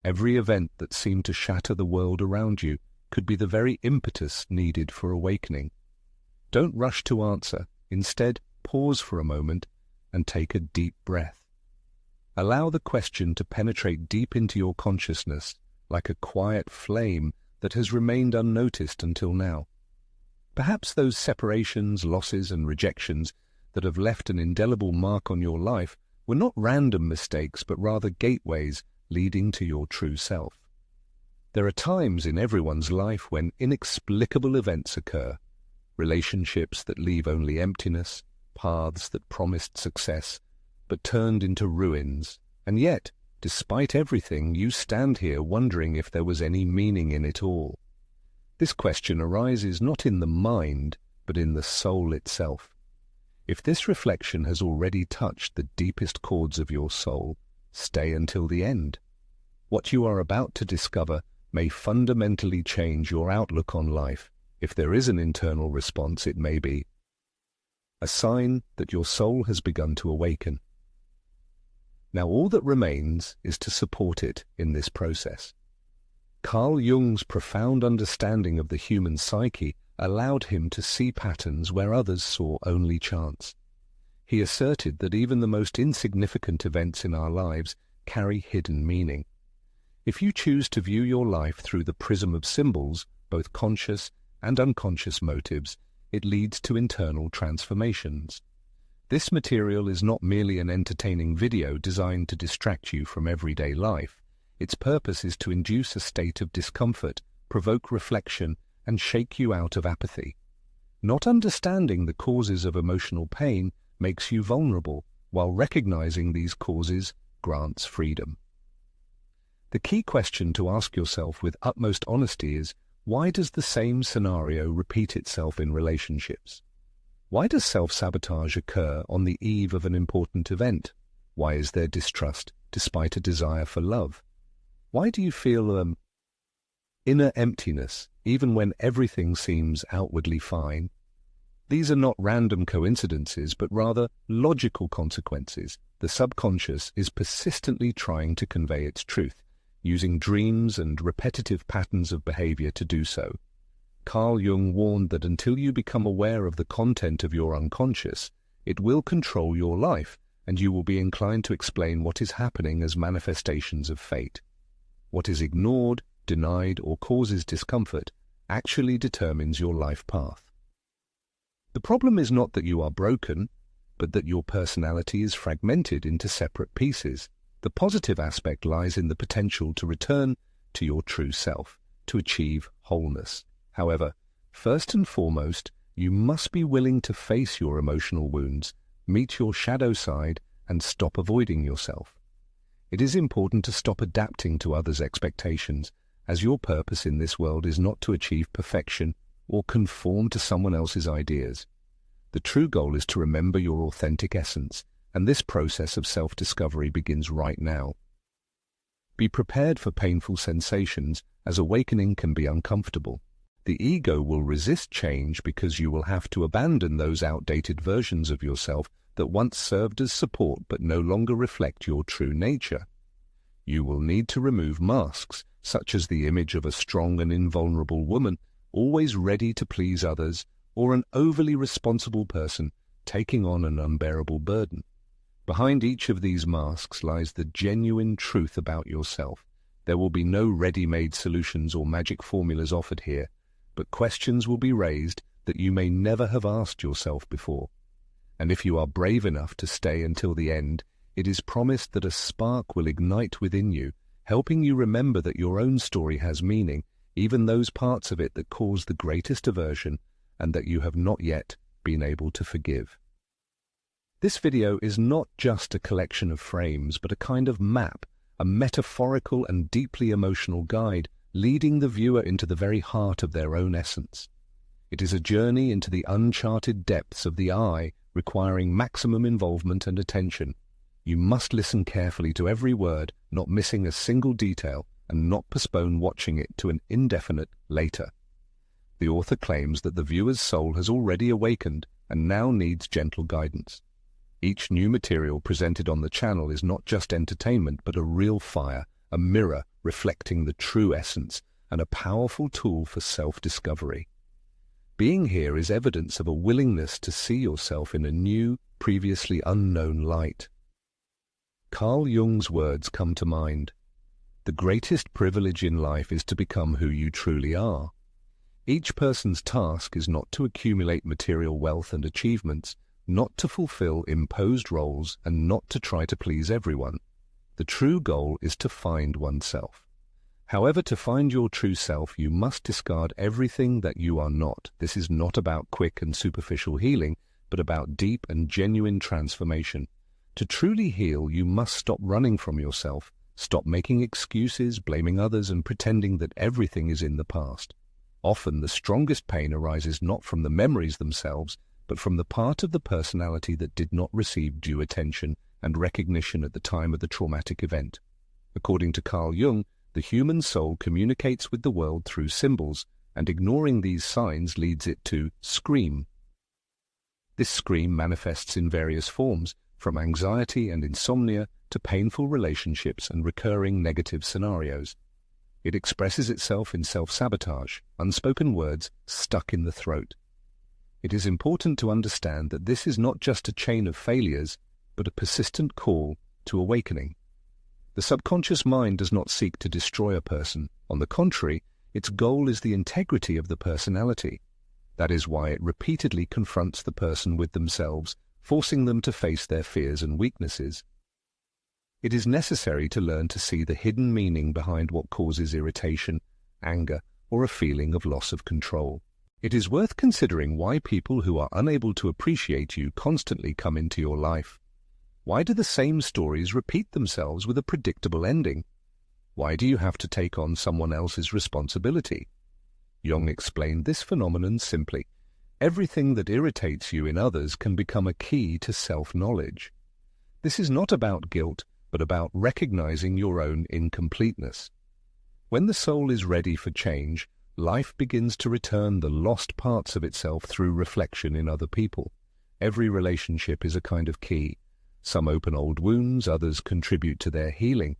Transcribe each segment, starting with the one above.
Every event that seemed to shatter the world around you could be the very impetus needed for awakening. Don't rush to answer. Instead, pause for a moment and take a deep breath. Allow the question to penetrate deep into your consciousness like a quiet flame that has remained unnoticed until now. Perhaps those separations, losses, and rejections that have left an indelible mark on your life were not random mistakes, but rather gateways leading to your true self. There are times in everyone's life when inexplicable events occur, relationships that leave only emptiness, paths that promised success but turned into ruins, and yet, despite everything, you stand here wondering if there was any meaning in it all. This question arises not in the mind, but in the soul itself. If this reflection has already touched the deepest chords of your soul, stay until the end. What you are about to discover may fundamentally change your outlook on life. If there is an internal response, it may be a sign that your soul has begun to awaken. Now all that remains is to support it in this process. Carl Jung's profound understanding of the human psyche allowed him to see patterns where others saw only chance. He asserted that even the most insignificant events in our lives carry hidden meaning. If you choose to view your life through the prism of symbols, both conscious and unconscious motives, it leads to internal transformations. This material is not merely an entertaining video designed to distract you from everyday life. Its purpose is to induce a state of discomfort, provoke reflection, and shake you out of apathy. Not understanding the causes of emotional pain makes you vulnerable, while recognizing these causes grants freedom. The key question to ask yourself with utmost honesty is, why does the same scenario repeat itself in relationships? Why does self-sabotage occur on the eve of an important event? Why is there distrust despite a desire for love? Why do you feel inner emptiness even when everything seems outwardly fine? These are not random coincidences, but rather logical consequences. The subconscious is persistently trying to convey its truth, using dreams and repetitive patterns of behavior to do so. Carl Jung warned that until you become aware of the content of your unconscious, it will control your life, and you will be inclined to explain what is happening as manifestations of fate. What is ignored, denied, or causes discomfort actually determines your life path. The problem is not that you are broken, but that your personality is fragmented into separate pieces. The positive aspect lies in the potential to return to your true self, to achieve wholeness. However, first and foremost, you must be willing to face your emotional wounds, meet your shadow side, and stop avoiding yourself. It is important to stop adapting to others' expectations, as your purpose in this world is not to achieve perfection or conform to someone else's ideas. The true goal is to remember your authentic essence, and this process of self-discovery begins right now. Be prepared for painful sensations, as awakening can be uncomfortable. The ego will resist change because you will have to abandon those outdated versions of yourself that once served as support but no longer reflect your true nature. You will need to remove masks, such as the image of a strong and invulnerable woman, always ready to please others, or an overly responsible person taking on an unbearable burden. Behind each of these masks lies the genuine truth about yourself. There will be no ready-made solutions or magic formulas offered here, but questions will be raised that you may never have asked yourself before. And if you are brave enough to stay until the end, it is promised that a spark will ignite within you, helping you remember that your own story has meaning, even those parts of it that cause the greatest aversion and that you have not yet been able to forgive. This video is not just a collection of frames, but a kind of map, a metaphorical and deeply emotional guide leading the viewer into the very heart of their own essence. It is a journey into the uncharted depths of the I, requiring maximum involvement and attention. You must listen carefully to every word, not missing a single detail, and not postpone watching it to an indefinite later. The author claims that the viewer's soul has already awakened and now needs gentle guidance. Each new material presented on the channel is not just entertainment, but a real fire, a mirror reflecting the true essence and a powerful tool for self-discovery. Being here is evidence of a willingness to see yourself in a new, previously unknown light. Carl Jung's words come to mind. The greatest privilege in life is to become who you truly are. Each person's task is not to accumulate material wealth and achievements, not to fulfill imposed roles, and not to try to please everyone. The true goal is to find oneself. However, to find your true self, you must discard everything that you are not. This is not about quick and superficial healing, but about deep and genuine transformation. To truly heal, you must stop running from yourself, stop making excuses, blaming others, and pretending that everything is in the past. Often, the strongest pain arises not from the memories themselves, but from the part of the personality that did not receive due attention and recognition at the time of the traumatic event. According to Carl Jung, the human soul communicates with the world through symbols, and ignoring these signs leads it to scream. This scream manifests in various forms, from anxiety and insomnia to painful relationships and recurring negative scenarios. It expresses itself in self-sabotage, unspoken words stuck in the throat. It is important to understand that this is not just a chain of failures, but a persistent call to awakening. The subconscious mind does not seek to destroy a person. On the contrary, its goal is the integrity of the personality. That is why it repeatedly confronts the person with themselves, forcing them to face their fears and weaknesses. It is necessary to learn to see the hidden meaning behind what causes irritation, anger, or a feeling of loss of control. It is worth considering why people who are unable to appreciate you constantly come into your life. Why do the same stories repeat themselves with a predictable ending? Why do you have to take on someone else's responsibility? Jung explained this phenomenon simply. Everything that irritates you in others can become a key to self-knowledge. This is not about guilt, but about recognizing your own incompleteness. When the soul is ready for change, life begins to return the lost parts of itself through reflection in other people. Every relationship is a kind of key. Some open old wounds, others contribute to their healing,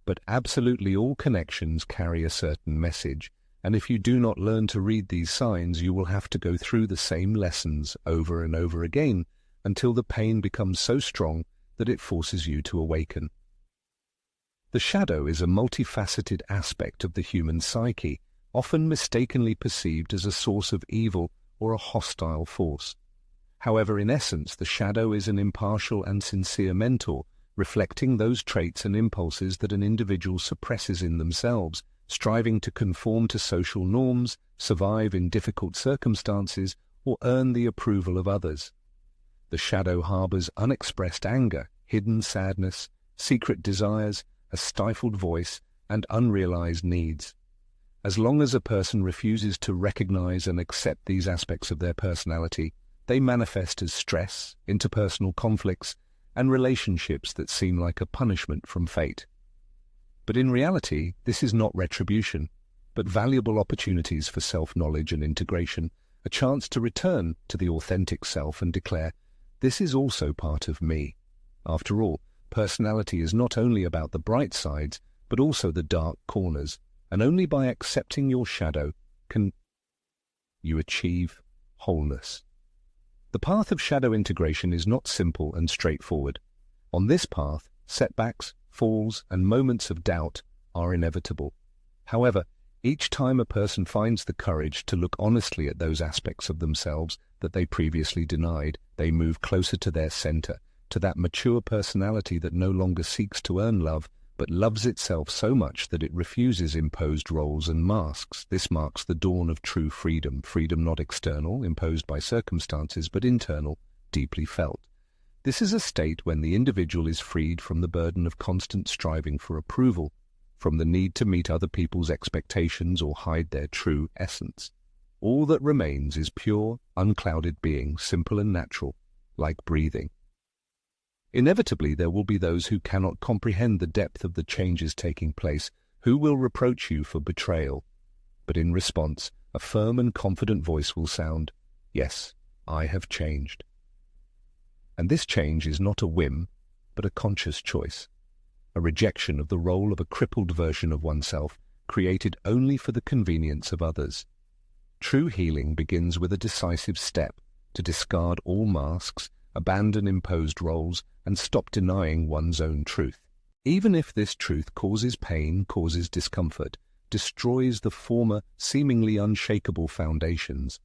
but absolutely all connections carry a certain message. And if you do not learn to read these signs, you will have to go through the same lessons over and over again until the pain becomes so strong that it forces you to awaken. The shadow is a multifaceted aspect of the human psyche, often mistakenly perceived as a source of evil or a hostile force. However, in essence, the shadow is an impartial and sincere mentor, reflecting those traits and impulses that an individual suppresses in themselves, striving to conform to social norms, survive in difficult circumstances, or earn the approval of others. The shadow harbors unexpressed anger, hidden sadness, secret desires, a stifled voice, and unrealized needs. As long as a person refuses to recognize and accept these aspects of their personality, they manifest as stress, interpersonal conflicts, and relationships that seem like a punishment from fate. But in reality, this is not retribution, but valuable opportunities for self-knowledge and integration, a chance to return to the authentic self and declare, "This is also part of me." After all, personality is not only about the bright sides, but also the dark corners, and only by accepting your shadow can you achieve wholeness. The path of shadow integration is not simple and straightforward. On this path, setbacks, falls, and moments of doubt are inevitable. However, each time a person finds the courage to look honestly at those aspects of themselves that they previously denied, they move closer to their center, to that mature personality that no longer seeks to earn love, but loves itself so much that it refuses imposed roles and masks. This marks the dawn of true freedom, freedom not external, imposed by circumstances, but internal, deeply felt. This is a state when the individual is freed from the burden of constant striving for approval, from the need to meet other people's expectations or hide their true essence. All that remains is pure, unclouded being, simple and natural, like breathing. Inevitably, there will be those who cannot comprehend the depth of the changes taking place, who will reproach you for betrayal. But in response, a firm and confident voice will sound, "Yes, I have changed." And this change is not a whim, but a conscious choice. a rejection of the role of a crippled version of oneself created only for the convenience of others. True healing begins with a decisive step to discard all masks, abandon imposed roles, and stop denying one's own truth. Even if this truth causes pain, causes discomfort, destroys the former seemingly unshakable foundations.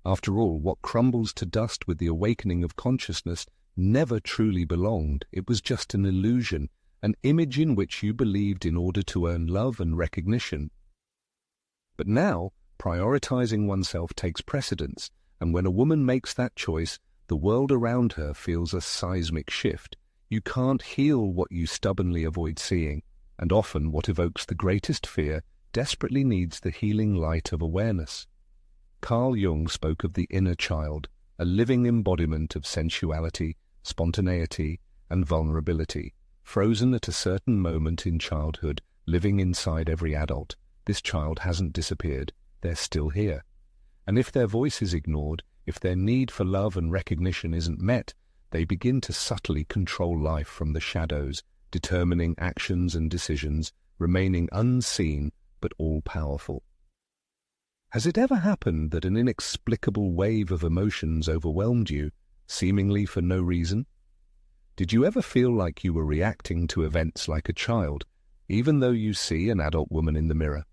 After all, what crumbles to dust with the awakening of consciousness never truly belonged. It was just an illusion, an image in which you believed in order to earn love and recognition. But now, prioritizing oneself takes precedence, and when a woman makes that choice, the world around her feels a seismic shift. You can't heal what you stubbornly avoid seeing, and often what evokes the greatest fear desperately needs the healing light of awareness. Carl Jung spoke of the inner child, a living embodiment of sensuality, spontaneity, and vulnerability, frozen at a certain moment in childhood, living inside every adult. This child hasn't disappeared, they're still here. And if their voice is ignored, if their need for love and recognition isn't met, they begin to subtly control life from the shadows, determining actions and decisions, remaining unseen but all-powerful. Has it ever happened that an inexplicable wave of emotions overwhelmed you, seemingly for no reason? Did you ever feel like you were reacting to events like a child, even though you see an adult woman in the mirror?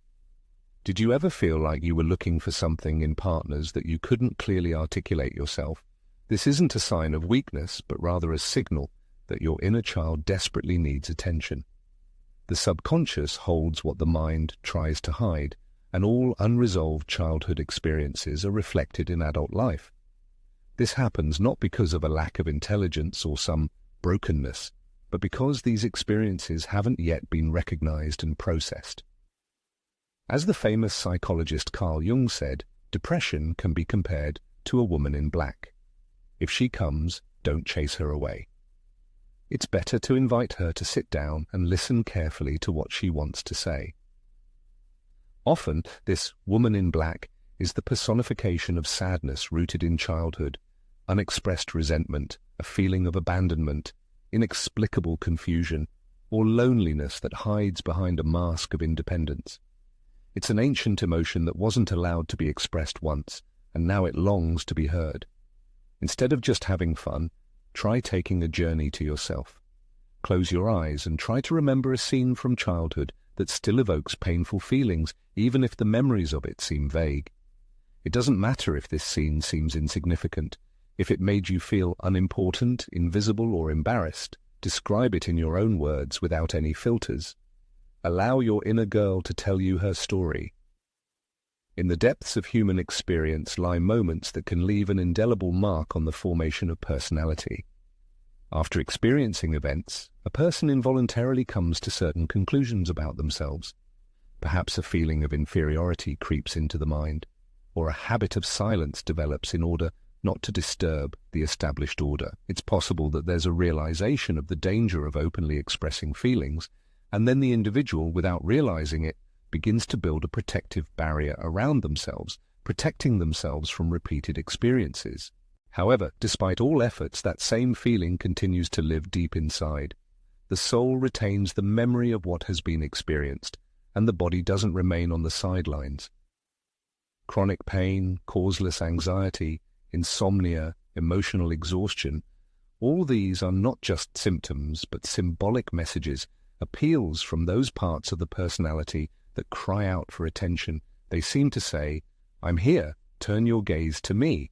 Did you ever feel like you were looking for something in partners that you couldn't clearly articulate yourself? This isn't a sign of weakness, but rather a signal that your inner child desperately needs attention. The subconscious holds what the mind tries to hide, and all unresolved childhood experiences are reflected in adult life. This happens not because of a lack of intelligence or some brokenness, but because these experiences haven't yet been recognized and processed. As the famous psychologist Carl Jung said, depression can be compared to a woman in black. If she comes, don't chase her away. It's better to invite her to sit down and listen carefully to what she wants to say. Often, this woman in black is the personification of sadness rooted in childhood, unexpressed resentment, a feeling of abandonment, inexplicable confusion, or loneliness that hides behind a mask of independence. It's an ancient emotion that wasn't allowed to be expressed once, and now it longs to be heard. Instead of just having fun, try taking a journey to yourself. Close your eyes and try to remember a scene from childhood that still evokes painful feelings, even if the memories of it seem vague. It doesn't matter if this scene seems insignificant. If it made you feel unimportant, invisible, or embarrassed, describe it in your own words without any filters. Allow your inner girl to tell you her story. In the depths of human experience lie moments that can leave an indelible mark on the formation of personality. After experiencing events, a person involuntarily comes to certain conclusions about themselves. Perhaps a feeling of inferiority creeps into the mind, or a habit of silence develops in order not to disturb the established order. It's possible that there's a realization of the danger of openly expressing feelings, and then the individual, without realizing it, begins to build a protective barrier around themselves, protecting themselves from repeated experiences. However, despite all efforts, that same feeling continues to live deep inside. The soul retains the memory of what has been experienced, and the body doesn't remain on the sidelines. Chronic pain, causeless anxiety, insomnia, emotional exhaustion, all these are not just symptoms, but symbolic messages, appeals from those parts of the personality that cry out for attention. They seem to say, "I'm here, turn your gaze to me."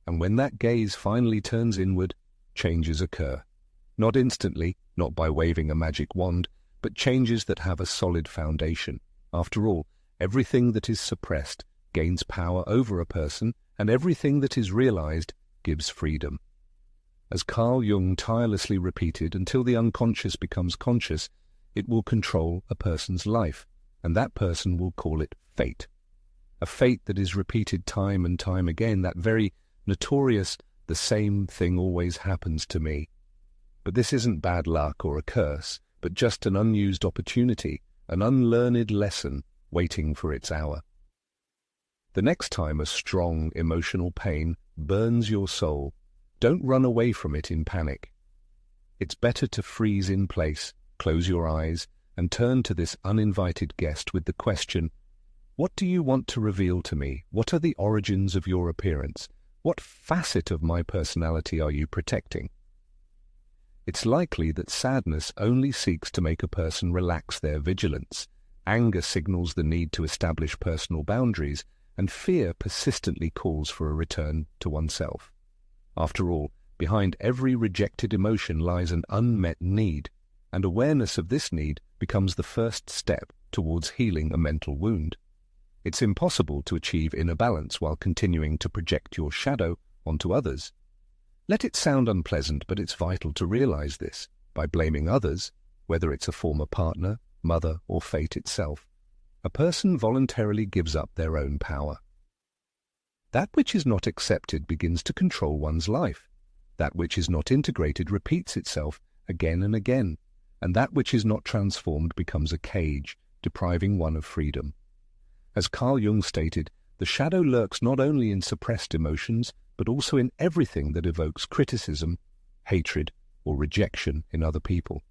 And when that gaze finally turns inward, changes occur. Not instantly, not by waving a magic wand, but changes that have a solid foundation. After all, everything that is suppressed gains power over a person, and everything that is realized gives freedom. As Carl Jung tirelessly repeated, until the unconscious becomes conscious, it will control a person's life, and that person will call it fate. A fate that is repeated time and time again, that very notorious, "the same thing always happens to me." But this isn't bad luck or a curse, but just an unused opportunity, an unlearned lesson waiting for its hour. The next time a strong emotional pain burns your soul, don't run away from it in panic. It's better to freeze in place, close your eyes and turn to this uninvited guest with the question, what do you want to reveal to me? What are the origins of your appearance? What facet of my personality are you protecting? It's likely that sadness only seeks to make a person relax their vigilance. Anger signals the need to establish personal boundaries, and fear persistently calls for a return to oneself. After all, behind every rejected emotion lies an unmet need, and awareness of this need becomes the first step towards healing a mental wound. It's impossible to achieve inner balance while continuing to project your shadow onto others. Let it sound unpleasant, but it's vital to realize this. By blaming others, whether it's a former partner, mother, or fate itself, a person voluntarily gives up their own power. That which is not accepted begins to control one's life. That which is not integrated repeats itself again and again, and that which is not transformed becomes a cage, depriving one of freedom. As Carl Jung stated, the shadow lurks not only in suppressed emotions, but also in everything that evokes criticism, hatred, or rejection in other people.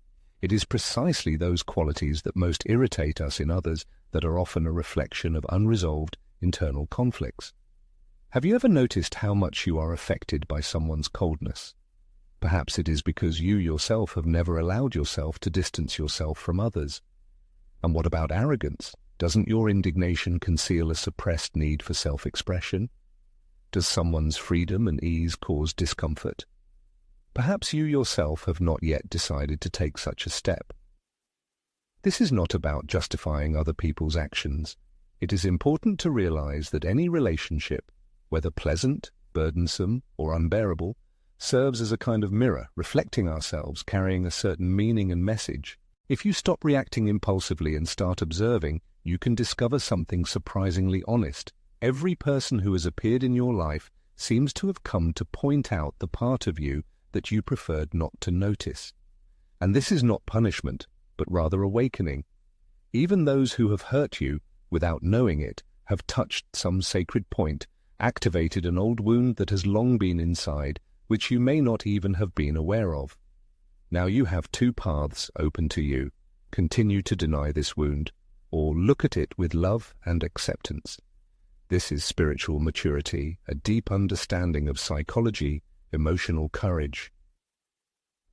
It is precisely those qualities that most irritate us in others that are often a reflection of unresolved internal conflicts. Have you ever noticed how much you are affected by someone's coldness? Perhaps it is because you yourself have never allowed yourself to distance yourself from others. And what about arrogance? Doesn't your indignation conceal a suppressed need for self-expression? Does someone's freedom and ease cause discomfort? Perhaps you yourself have not yet decided to take such a step. This is not about justifying other people's actions. It is important to realize that any relationship, whether pleasant, burdensome, or unbearable, serves as a kind of mirror, reflecting ourselves, carrying a certain meaning and message. If you stop reacting impulsively and start observing, you can discover something surprisingly honest. Every person who has appeared in your life seems to have come to point out the part of you that you preferred not to notice. And this is not punishment, but rather awakening. Even those who have hurt you, without knowing it, have touched some sacred point, activated an old wound that has long been inside, which you may not even have been aware of. Now you have two paths open to you. Continue to deny this wound, or look at it with love and acceptance. This is spiritual maturity, a deep understanding of psychology, emotional courage.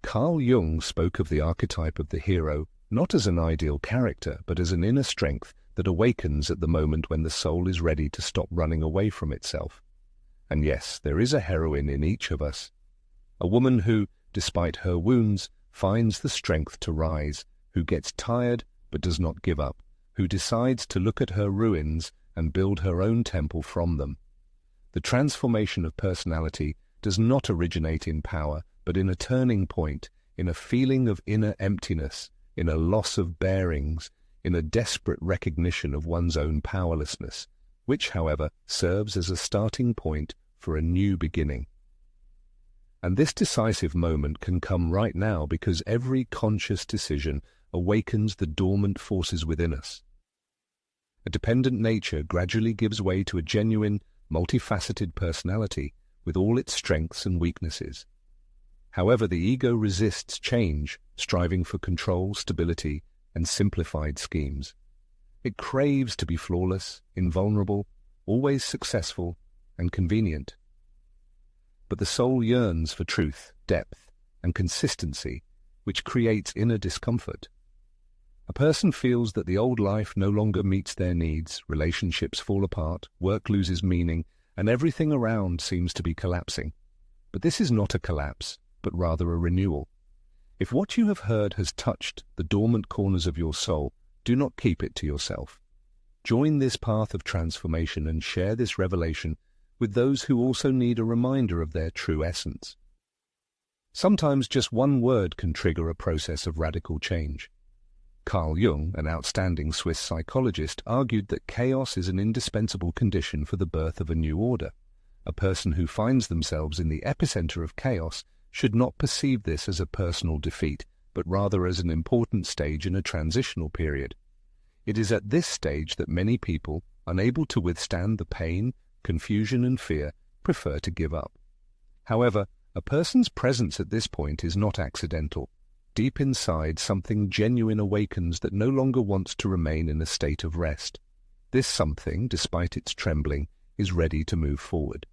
Carl Jung spoke of the archetype of the hero not as an ideal character, but as an inner strength that awakens at the moment when the soul is ready to stop running away from itself. And yes, there is a heroine in each of us. A woman who, despite her wounds, finds the strength to rise, who gets tired but does not give up, who decides to look at her ruins and build her own temple from them. The transformation of personality does not originate in power, but in a turning point, in a feeling of inner emptiness, in a loss of bearings, in a desperate recognition of one's own powerlessness, which, however, serves as a starting point for a new beginning. And this decisive moment can come right now because every conscious decision awakens the dormant forces within us. A dependent nature gradually gives way to a genuine, multifaceted personality with all its strengths and weaknesses. However, the ego resists change, striving for control, stability, and simplified schemes. It craves to be flawless, invulnerable, always successful, and convenient. But the soul yearns for truth, depth, and consistency, which creates inner discomfort. A person feels that the old life no longer meets their needs, relationships fall apart, work loses meaning, and everything around seems to be collapsing. But this is not a collapse, but rather a renewal. If what you have heard has touched the dormant corners of your soul, do not keep it to yourself. Join this path of transformation and share this revelation with those who also need a reminder of their true essence. Sometimes just one word can trigger a process of radical change. Carl Jung, an outstanding Swiss psychologist, argued that chaos is an indispensable condition for the birth of a new order. A person who finds themselves in the epicenter of chaos should not perceive this as a personal defeat, but rather as an important stage in a transitional period. It is at this stage that many people, unable to withstand the pain, confusion and fear, prefer to give up. However, a person's presence at this point is not accidental. deep inside something genuine awakens that no longer wants to remain in a state of rest. This something, despite its trembling, is ready to move forward.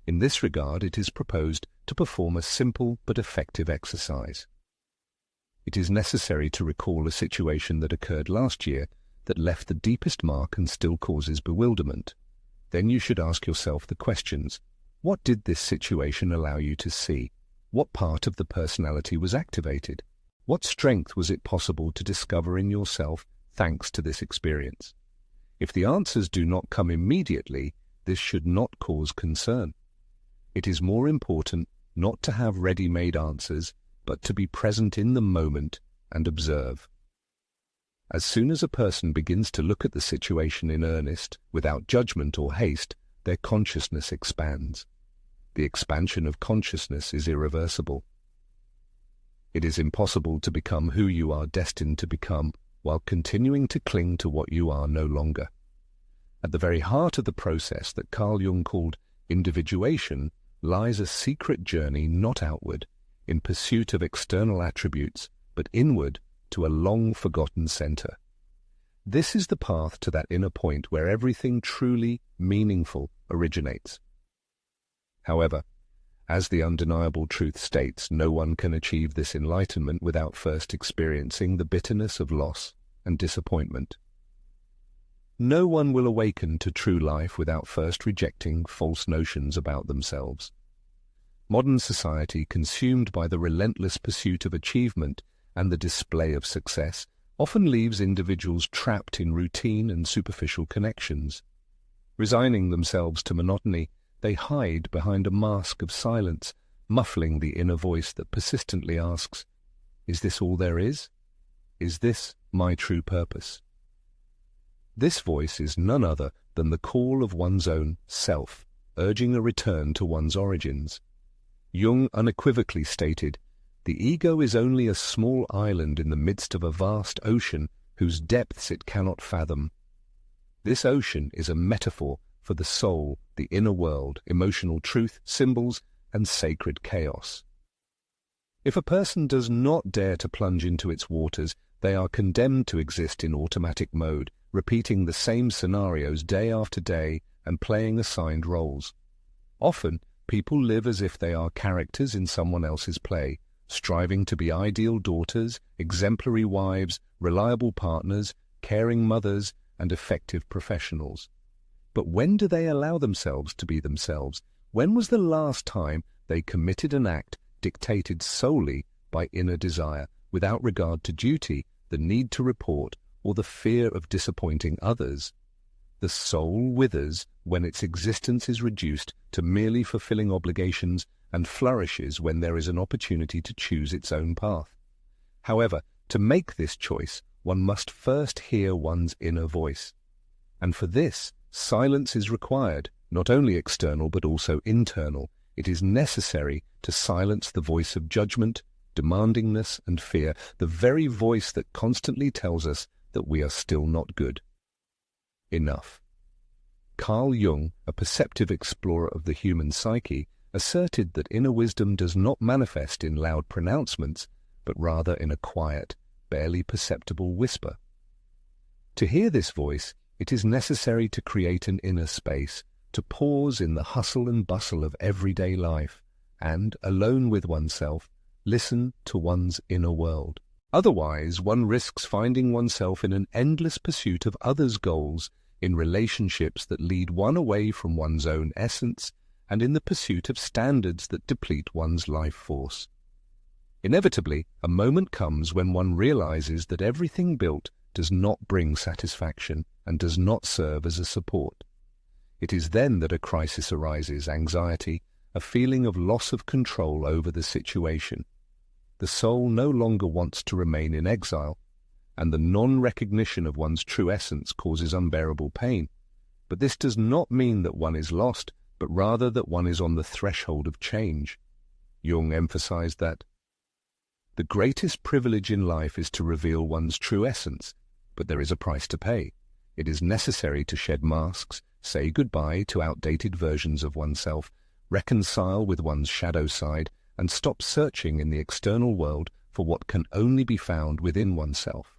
In this regard, it is proposed to perform a simple but effective exercise. It is necessary to recall a situation that occurred last year that left the deepest mark and still causes bewilderment. Then you should ask yourself the questions: what did this situation allow you to see? What part of the personality was activated? What strength was it possible to discover in yourself thanks to this experience? If the answers do not come immediately, this should not cause concern. It is more important not to have ready-made answers, but to be present in the moment and observe. As soon as a person begins to look at the situation in earnest, without judgment or haste, their consciousness expands. The expansion of consciousness is irreversible. It is impossible to become who you are destined to become while continuing to cling to what you are no longer. At the very heart of the process that Carl Jung called individuation lies a secret journey not outward, in pursuit of external attributes, but inward to a long-forgotten center. This is the path to that inner point where everything truly meaningful originates. However, as the undeniable truth states, no one can achieve this enlightenment without first experiencing the bitterness of loss and disappointment. No one will awaken to true life without first rejecting false notions about themselves. Modern society, consumed by the relentless pursuit of achievement and the display of success, often leaves individuals trapped in routine and superficial connections. Resigning themselves to monotony, they hide behind a mask of silence, muffling the inner voice that persistently asks, "Is this all there is? Is this my true purpose?" This voice is none other than the call of one's own self, urging a return to one's origins. Jung unequivocally stated, "The ego is only a small island in the midst of a vast ocean whose depths it cannot fathom." This ocean is a metaphor for the soul, the inner world, emotional truth, symbols, and sacred chaos. If a person does not dare to plunge into its waters, they are condemned to exist in automatic mode, repeating the same scenarios day after day and playing assigned roles. Often, people live as if they are characters in someone else's play, striving to be ideal daughters, exemplary wives, reliable partners, caring mothers, and effective professionals. But when do they allow themselves to be themselves? When was the last time they committed an act dictated solely by inner desire, without regard to duty, the need to report, or the fear of disappointing others? The soul withers when its existence is reduced to merely fulfilling obligations and flourishes when there is an opportunity to choose its own path. However, to make this choice, one must first hear one's inner voice. And for this, silence is required, not only external but also internal. It is necessary to silence the voice of judgment, demandingness, and fear, the very voice that constantly tells us that we are still not good enough. Carl Jung, a perceptive explorer of the human psyche, asserted that inner wisdom does not manifest in loud pronouncements, but rather in a quiet, barely perceptible whisper. To hear this voice, it is necessary to create an inner space, to pause in the hustle and bustle of everyday life, and, alone with oneself, listen to one's inner world. Otherwise, one risks finding oneself in an endless pursuit of others' goals, in relationships that lead one away from one's own essence, and in the pursuit of standards that deplete one's life force. Inevitably, a moment comes when one realizes that everything built does not bring satisfaction and does not serve as a support. It is then that a crisis arises, anxiety, a feeling of loss of control over the situation. The soul no longer wants to remain in exile, and the non-recognition of one's true essence causes unbearable pain. But this does not mean that one is lost, but rather that one is on the threshold of change. Jung emphasized that the greatest privilege in life is to reveal one's true essence, but there is a price to pay. It is necessary to shed masks, say goodbye to outdated versions of oneself, reconcile with one's shadow side, and stop searching in the external world for what can only be found within oneself.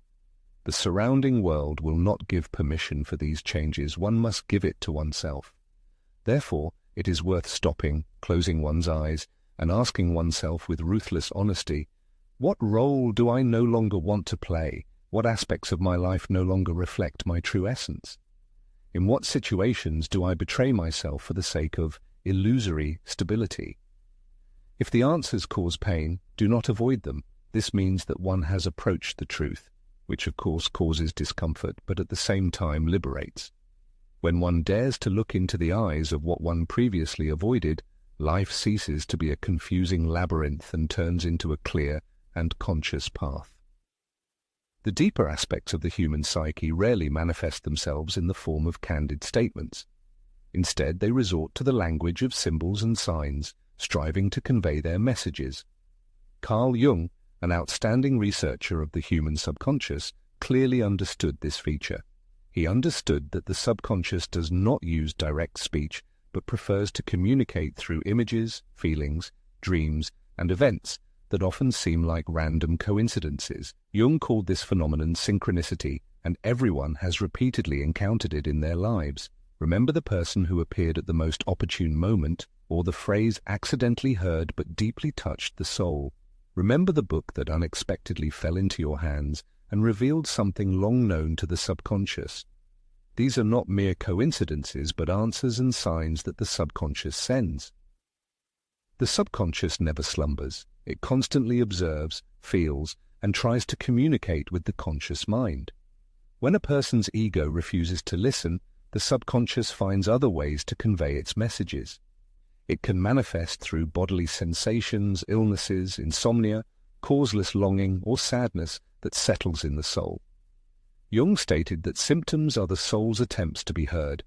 The surrounding world will not give permission for these changes. One must give it to oneself. Therefore, it is worth stopping, closing one's eyes, and asking oneself with ruthless honesty, what role do I no longer want to play? What aspects of my life no longer reflect my true essence? In what situations do I betray myself for the sake of illusory stability? If the answers cause pain, do not avoid them. This means that one has approached the truth, which of course causes discomfort, but at the same time liberates. When one dares to look into the eyes of what one previously avoided, life ceases to be a confusing labyrinth and turns into a clear and conscious path. The deeper aspects of the human psyche rarely manifest themselves in the form of candid statements. Instead, they resort to the language of symbols and signs, striving to convey their messages. Carl Jung, an outstanding researcher of the human subconscious, clearly understood this feature. He understood that the subconscious does not use direct speech, but prefers to communicate through images, feelings, dreams, and events that often seem like random coincidences. Jung called this phenomenon synchronicity, and everyone has repeatedly encountered it in their lives. Remember the person who appeared at the most opportune moment, or the phrase accidentally heard but deeply touched the soul. Remember the book that unexpectedly fell into your hands and revealed something long known to the subconscious. These are not mere coincidences, but answers and signs that the subconscious sends. The subconscious never slumbers. It constantly observes, feels, and tries to communicate with the conscious mind. When a person's ego refuses to listen, the subconscious finds other ways to convey its messages. It can manifest through bodily sensations, illnesses, insomnia, causeless longing, or sadness that settles in the soul. Jung stated that symptoms are the soul's attempts to be heard,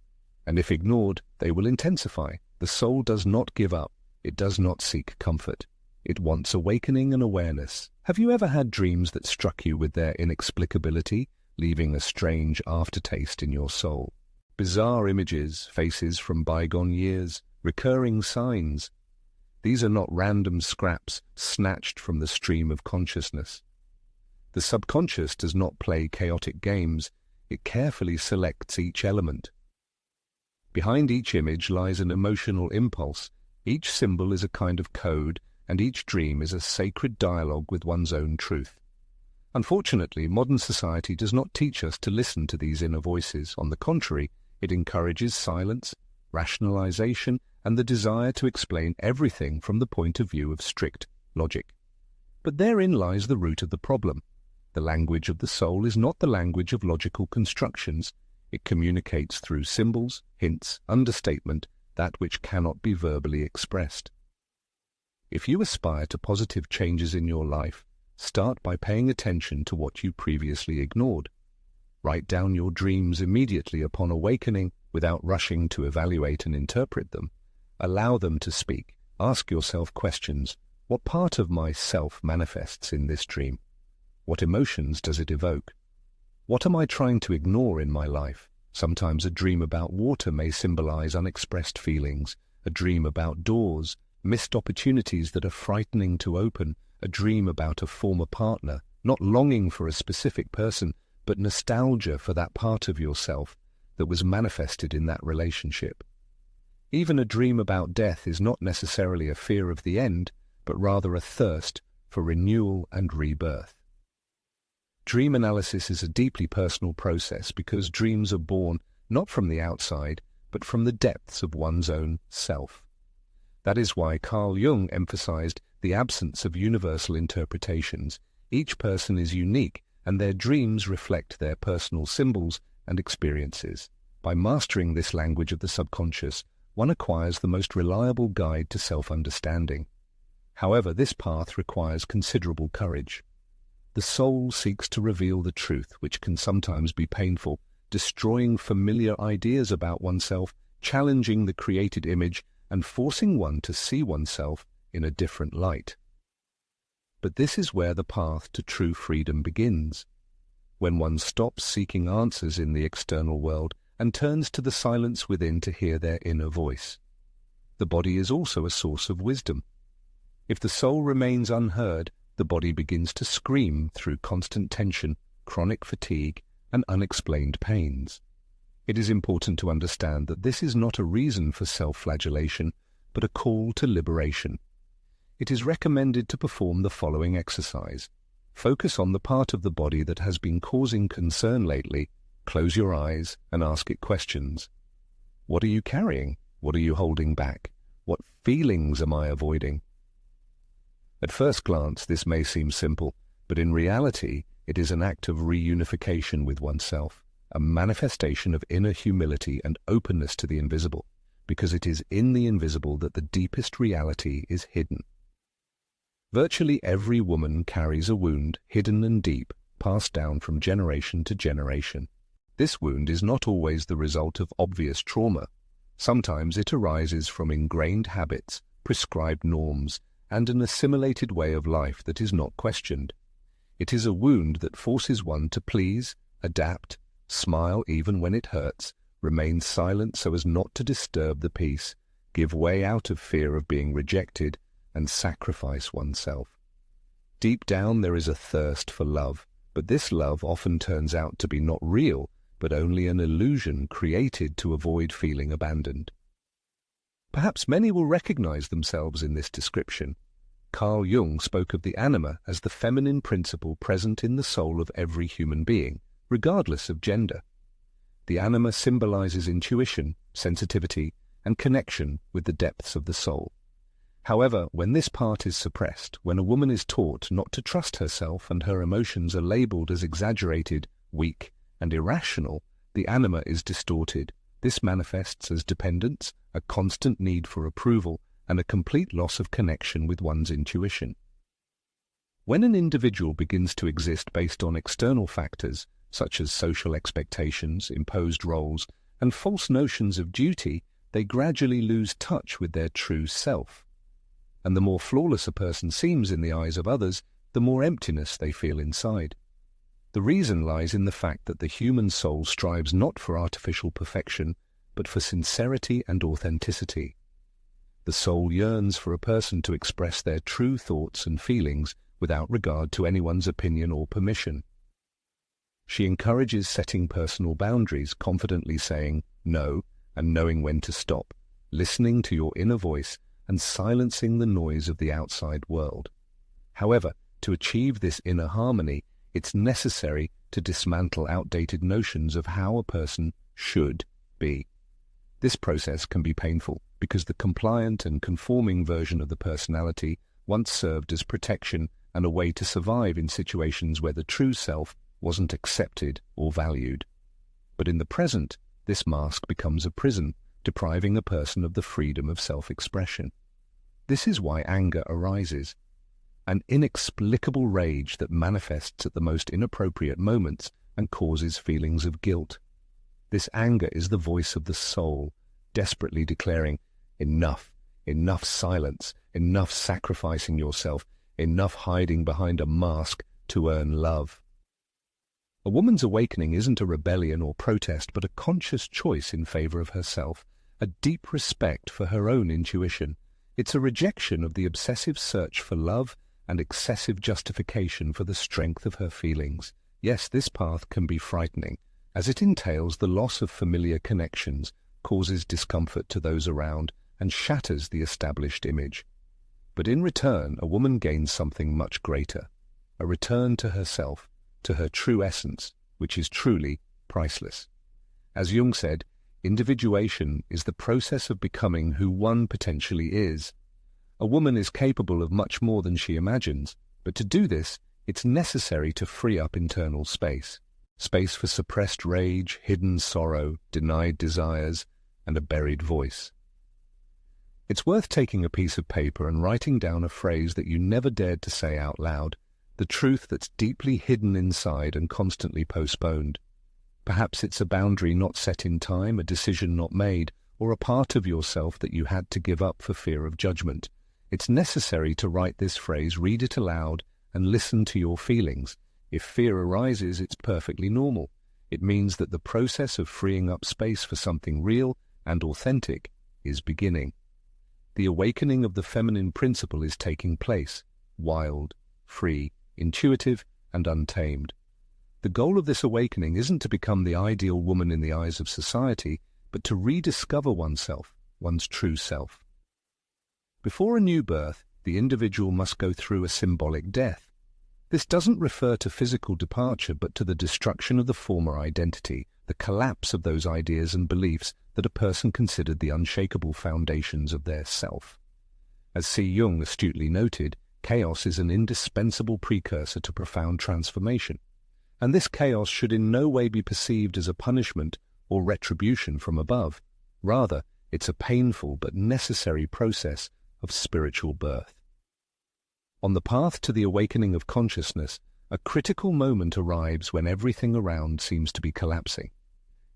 and if ignored, they will intensify. The soul does not give up. It does not seek comfort. It wants awakening and awareness. Have you ever had dreams that struck you with their inexplicability, leaving a strange aftertaste in your soul? Bizarre images, faces from bygone years, recurring signs. These are not random scraps snatched from the stream of consciousness. The subconscious does not play chaotic games. It carefully selects each element. Behind each image lies an emotional impulse. Each symbol is a kind of code, and each dream is a sacred dialogue with one's own truth. Unfortunately, modern society does not teach us to listen to these inner voices. On the contrary, it encourages silence, rationalization, and the desire to explain everything from the point of view of strict logic. But therein lies the root of the problem. The language of the soul is not the language of logical constructions. It communicates through symbols, hints, understatement, that which cannot be verbally expressed. If you aspire to positive changes in your life, start by paying attention to what you previously ignored. Write down your dreams immediately upon awakening without rushing to evaluate and interpret them. Allow them to speak. Ask yourself questions. What part of myself manifests in this dream? What emotions does it evoke? What am I trying to ignore in my life? Sometimes a dream about water may symbolize unexpressed feelings. A dream about doors, missed opportunities that are frightening to open. A dream about a former partner, not longing for a specific person, but nostalgia for that part of yourself that was manifested in that relationship. Even a dream about death is not necessarily a fear of the end, but rather a thirst for renewal and rebirth. Dream analysis is a deeply personal process because dreams are born not from the outside, but from the depths of one's own self. That is why Carl Jung emphasized the absence of universal interpretations. Each person is unique, and their dreams reflect their personal symbols and experiences. By mastering this language of the subconscious, one acquires the most reliable guide to self-understanding. However, this path requires considerable courage. The soul seeks to reveal the truth, which can sometimes be painful, destroying familiar ideas about oneself, challenging the created image, and forcing one to see oneself in a different light. But this is where the path to true freedom begins. When one stops seeking answers in the external world and turns to the silence within to hear their inner voice. The body is also a source of wisdom. If the soul remains unheard, the body begins to scream through constant tension, chronic fatigue, and unexplained pains. It is important to understand that this is not a reason for self-flagellation, but a call to liberation. It is recommended to perform the following exercise. Focus on the part of the body that has been causing concern lately, close your eyes and ask it questions. What are you carrying? What are you holding back? What feelings am I avoiding? At first glance, this may seem simple, but in reality, it is an act of reunification with oneself, a manifestation of inner humility and openness to the invisible, because it is in the invisible that the deepest reality is hidden. Virtually every woman carries a wound, hidden and deep, passed down from generation to generation. This wound is not always the result of obvious trauma. Sometimes it arises from ingrained habits, prescribed norms, and an assimilated way of life that is not questioned. It is a wound that forces one to please, adapt, smile even when it hurts, remain silent so as not to disturb the peace, give way out of fear of being rejected, and sacrifice oneself. Deep down there is a thirst for love, but this love often turns out to be not real, but only an illusion created to avoid feeling abandoned. Perhaps many will recognize themselves in this description. Carl Jung spoke of the anima as the feminine principle present in the soul of every human being, regardless of gender. The anima symbolizes intuition, sensitivity, and connection with the depths of the soul. However, when this part is suppressed, when a woman is taught not to trust herself and her emotions are labeled as exaggerated, weak, and irrational, the anima is distorted. This manifests as dependence, a constant need for approval, and a complete loss of connection with one's intuition. When an individual begins to exist based on external factors, such as social expectations, imposed roles, and false notions of duty, they gradually lose touch with their true self. And the more flawless a person seems in the eyes of others, the more emptiness they feel inside. The reason lies in the fact that the human soul strives not for artificial perfection, but for sincerity and authenticity. The soul yearns for a person to express their true thoughts and feelings without regard to anyone's opinion or permission. She encourages setting personal boundaries, confidently saying no and knowing when to stop, listening to your inner voice and silencing the noise of the outside world. However, to achieve this inner harmony, it's necessary to dismantle outdated notions of how a person should be. This process can be painful because the compliant and conforming version of the personality once served as protection and a way to survive in situations where the true self wasn't accepted or valued. But in the present, this mask becomes a prison, depriving a person of the freedom of self-expression. This is why anger arises, an inexplicable rage that manifests at the most inappropriate moments and causes feelings of guilt. This anger is the voice of the soul, desperately declaring, enough, enough silence, enough sacrificing yourself, enough hiding behind a mask to earn love. A woman's awakening isn't a rebellion or protest, but a conscious choice in favor of herself, a deep respect for her own intuition. It's a rejection of the obsessive search for love and excessive justification for the strength of her feelings. Yes, this path can be frightening, as it entails the loss of familiar connections, causes discomfort to those around, and shatters the established image. But in return, a woman gains something much greater, a return to herself, to her true essence, which is truly priceless. As Jung said, individuation is the process of becoming who one potentially is. A woman is capable of much more than she imagines, but to do this, it's necessary to free up internal space. Space for suppressed rage, hidden sorrow, denied desires, and a buried voice. It's worth taking a piece of paper and writing down a phrase that you never dared to say out loud, the truth that's deeply hidden inside and constantly postponed. Perhaps it's a boundary not set in time, a decision not made, or a part of yourself that you had to give up for fear of judgment. It's necessary to write this phrase, read it aloud, and listen to your feelings. If fear arises, it's perfectly normal. It means that the process of freeing up space for something real and authentic is beginning. The awakening of the feminine principle is taking place, wild, free, intuitive, and untamed. The goal of this awakening isn't to become the ideal woman in the eyes of society, but to rediscover oneself, one's true self. Before a new birth, the individual must go through a symbolic death. This doesn't refer to physical departure, but to the destruction of the former identity, the collapse of those ideas and beliefs that a person considered the unshakable foundations of their self. As Jung astutely noted, chaos is an indispensable precursor to profound transformation, and this chaos should in no way be perceived as a punishment or retribution from above. Rather, it's a painful but necessary process of spiritual birth. On the path to the awakening of consciousness, a critical moment arrives when everything around seems to be collapsing.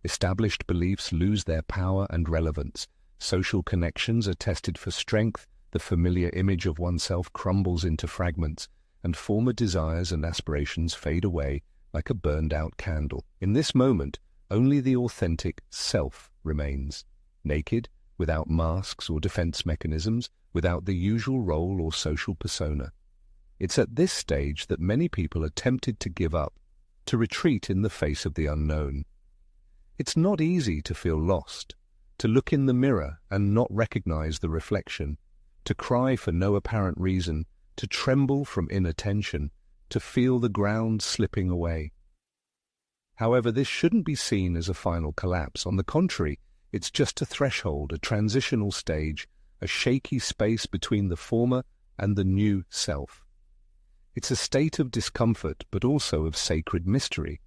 Established beliefs lose their power and relevance, social connections are tested for strength, the familiar image of oneself crumbles into fragments, and former desires and aspirations fade away like a burned-out candle. In this moment, only the authentic self remains, naked, without masks or defense mechanisms, without the usual role or social persona. It's at this stage that many people are tempted to give up, to retreat in the face of the unknown. It's not easy to feel lost, to look in the mirror and not recognize the reflection, to cry for no apparent reason, to tremble from inattention, to feel the ground slipping away. However, this shouldn't be seen as a final collapse. On the contrary, it's just a threshold, a transitional stage, a shaky space between the former and the new self. It's a state of discomfort, but also of sacred mystery.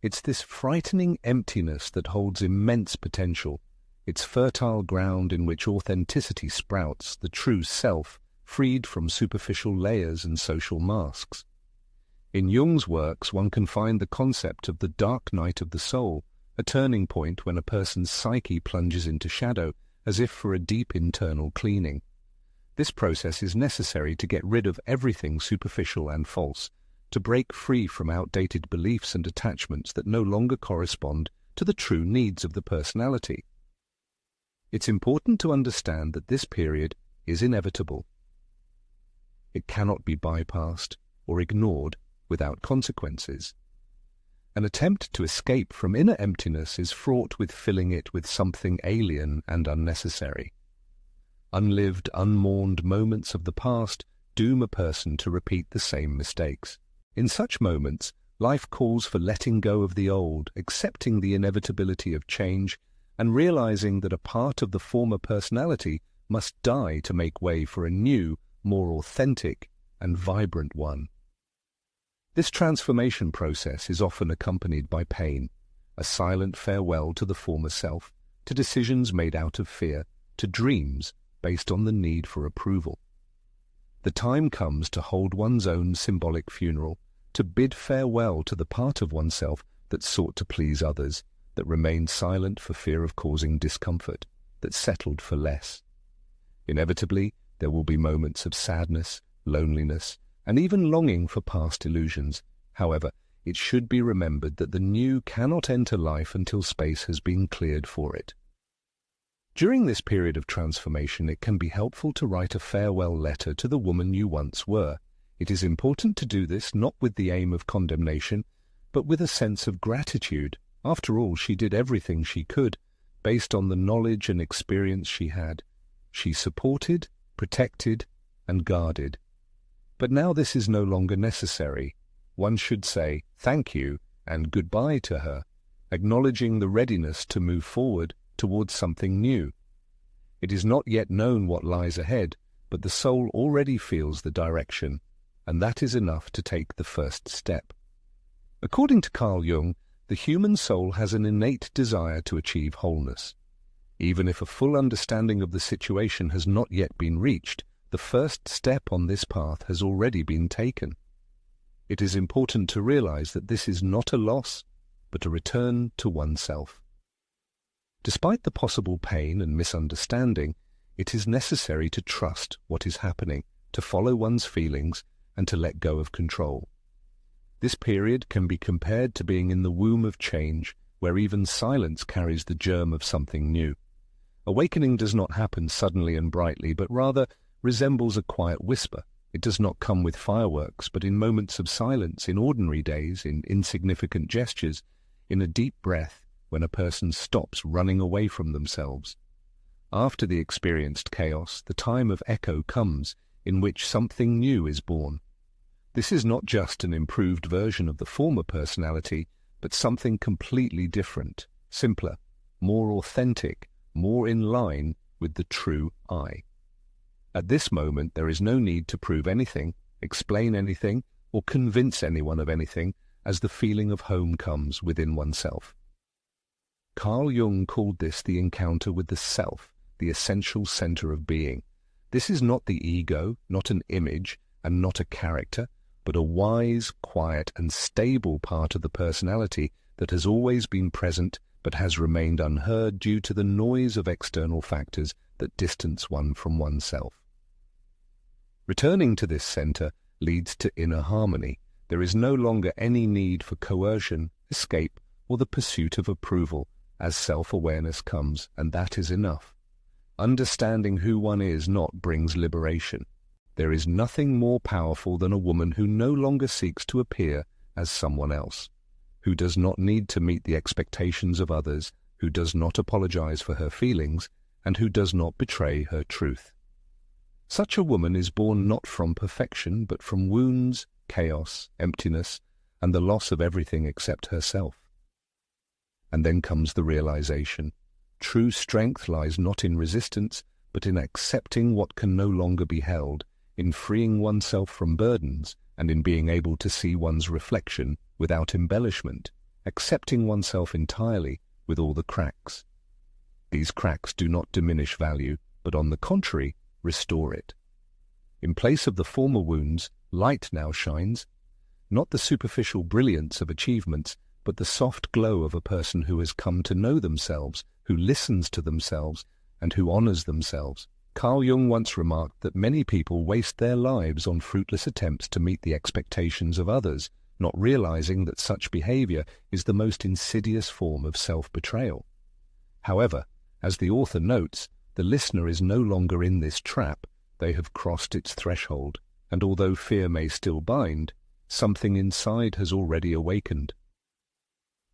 It's this frightening emptiness that holds immense potential. It's fertile ground in which authenticity sprouts, the true self, freed from superficial layers and social masks. In Jung's works, one can find the concept of the dark night of the soul, a turning point when a person's psyche plunges into shadow, as if for a deep internal cleaning. This process is necessary to get rid of everything superficial and false, to break free from outdated beliefs and attachments that no longer correspond to the true needs of the personality. It's important to understand that this period is inevitable. It cannot be bypassed or ignored without consequences. An attempt to escape from inner emptiness is fraught with filling it with something alien and unnecessary. Unlived, unmourned moments of the past doom a person to repeat the same mistakes. In such moments, life calls for letting go of the old, accepting the inevitability of change, and realizing that a part of the former personality must die to make way for a new, more authentic and vibrant one. This transformation process is often accompanied by pain, a silent farewell to the former self, to decisions made out of fear, to dreams based on the need for approval. The time comes to hold one's own symbolic funeral, to bid farewell to the part of oneself that sought to please others, that remained silent for fear of causing discomfort, that settled for less. Inevitably, there will be moments of sadness, loneliness, and even longing for past illusions. However, it should be remembered that the new cannot enter life until space has been cleared for it. During this period of transformation, it can be helpful to write a farewell letter to the woman you once were. It is important to do this not with the aim of condemnation, but with a sense of gratitude. After all, she did everything she could, based on the knowledge and experience she had. She supported, protected, and guarded. But now this is no longer necessary. One should say thank you and goodbye to her, acknowledging the readiness to move forward towards something new. It is not yet known what lies ahead, but the soul already feels the direction, and that is enough to take the first step. According to Carl Jung, the human soul has an innate desire to achieve wholeness. Even if a full understanding of the situation has not yet been reached, the first step on this path has already been taken. It is important to realize that this is not a loss, but a return to oneself. Despite the possible pain and misunderstanding, it is necessary to trust what is happening, to follow one's feelings, and to let go of control. This period can be compared to being in the womb of change, where even silence carries the germ of something new. Awakening does not happen suddenly and brightly, but rather resembles a quiet whisper, It does not come with fireworks, but in moments of silence, in ordinary days, in insignificant gestures, in a deep breath, when a person stops running away from themselves. After the experienced chaos, the time of echo comes, in which something new is born. This is not just an improved version of the former personality, but something completely different, simpler, more authentic, more in line with the true I. At this moment, there is no need to prove anything, explain anything, or convince anyone of anything, as the feeling of home comes within oneself. Carl Jung called this the encounter with the self, the essential center of being. This is not the ego, not an image, and not a character, but a wise, quiet, and stable part of the personality that has always been present but has remained unheard due to the noise of external factors that distance one from oneself. Returning to this center leads to inner harmony. There is no longer any need for coercion, escape, or the pursuit of approval, as self-awareness comes, and that is enough. Understanding who one is not brings liberation. There is nothing more powerful than a woman who no longer seeks to appear as someone else, who does not need to meet the expectations of others, who does not apologize for her feelings, and who does not betray her truth. Such a woman is born not from perfection, but from wounds, chaos, emptiness, and the loss of everything except herself. And then comes the realization. True strength lies not in resistance, but in accepting what can no longer be held, in freeing oneself from burdens, and in being able to see one's reflection without embellishment, accepting oneself entirely with all the cracks. These cracks do not diminish value, but on the contrary, restore it. In place of the former wounds, light now shines, not the superficial brilliance of achievements, but the soft glow of a person who has come to know themselves, who listens to themselves, and who honors themselves. Carl Jung once remarked that many people waste their lives on fruitless attempts to meet the expectations of others, not realizing that such behavior is the most insidious form of self-betrayal. However, as the author notes, the listener is no longer in this trap. They have crossed its threshold, and although fear may still bind, something inside has already awakened.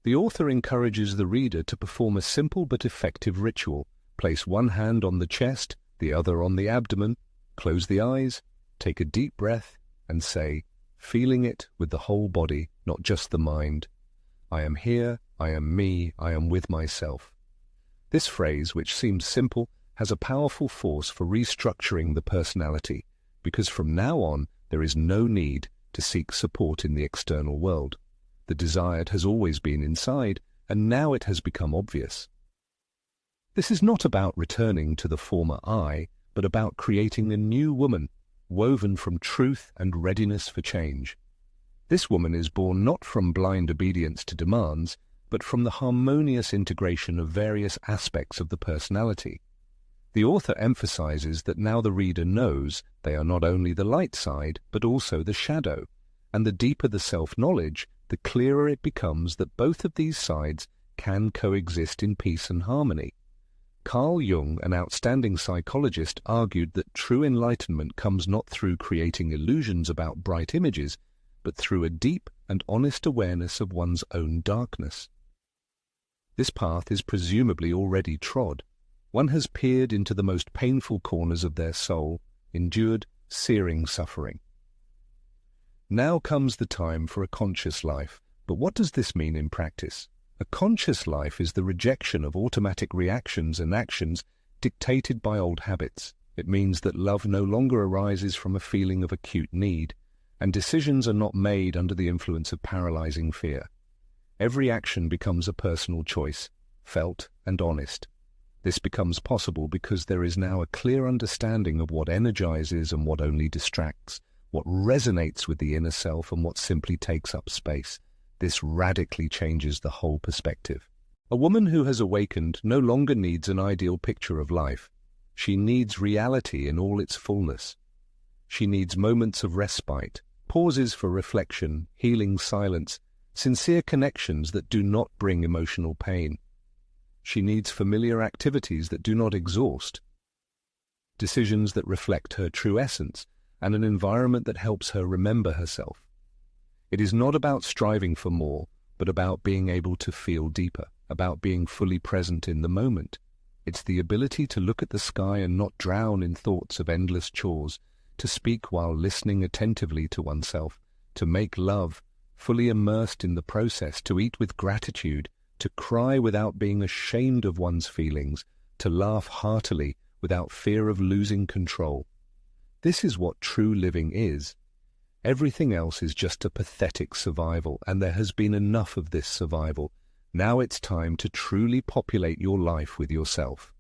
The author encourages the reader to perform a simple but effective ritual. Place one hand on the chest, the other on the abdomen, close the eyes, take a deep breath, and say, feeling it with the whole body, not just the mind, I am here, I am me, I am with myself. This phrase, which seems simple, has a powerful force for restructuring the personality, because from now on there is no need to seek support in the external world. The desired has always been inside, and now it has become obvious. This is not about returning to the former I, but about creating a new woman, woven from truth and readiness for change. This woman is born not from blind obedience to demands, but from the harmonious integration of various aspects of the personality. The author emphasizes that now the reader knows they are not only the light side, but also the shadow, and the deeper the self-knowledge, the clearer it becomes that both of these sides can coexist in peace and harmony. Carl Jung, an outstanding psychologist, argued that true enlightenment comes not through creating illusions about bright images, but through a deep and honest awareness of one's own darkness. This path is presumably already trod. One has peered into the most painful corners of their soul, endured searing suffering. Now comes the time for a conscious life, but what does this mean in practice? A conscious life is the rejection of automatic reactions and actions dictated by old habits. It means that love no longer arises from a feeling of acute need, and decisions are not made under the influence of paralyzing fear. Every action becomes a personal choice, felt and honest. This becomes possible because there is now a clear understanding of what energizes and what only distracts, what resonates with the inner self and what simply takes up space. This radically changes the whole perspective. A woman who has awakened no longer needs an ideal picture of life. She needs reality in all its fullness. She needs moments of respite, pauses for reflection, healing silence, sincere connections that do not bring emotional pain. She needs familiar activities that do not exhaust, decisions that reflect her true essence, and an environment that helps her remember herself. It is not about striving for more, but about being able to feel deeper, about being fully present in the moment. It's the ability to look at the sky and not drown in thoughts of endless chores, to speak while listening attentively to oneself, to make love, fully immersed in the process, to eat with gratitude, to cry without being ashamed of one's feelings, to laugh heartily without fear of losing control. This is what true living is. Everything else is just a pathetic survival, and there has been enough of this survival. Now it's time to truly populate your life with yourself.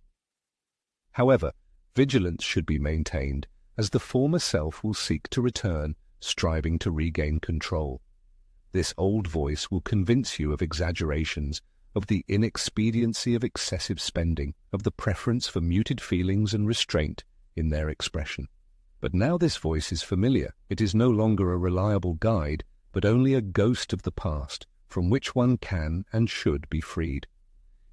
However, vigilance should be maintained, as the former self will seek to return, striving to regain control. This old voice will convince you of exaggerations, of the inexpediency of excessive spending, of the preference for muted feelings and restraint in their expression. But now this voice is familiar. It is no longer a reliable guide, but only a ghost of the past, from which one can and should be freed.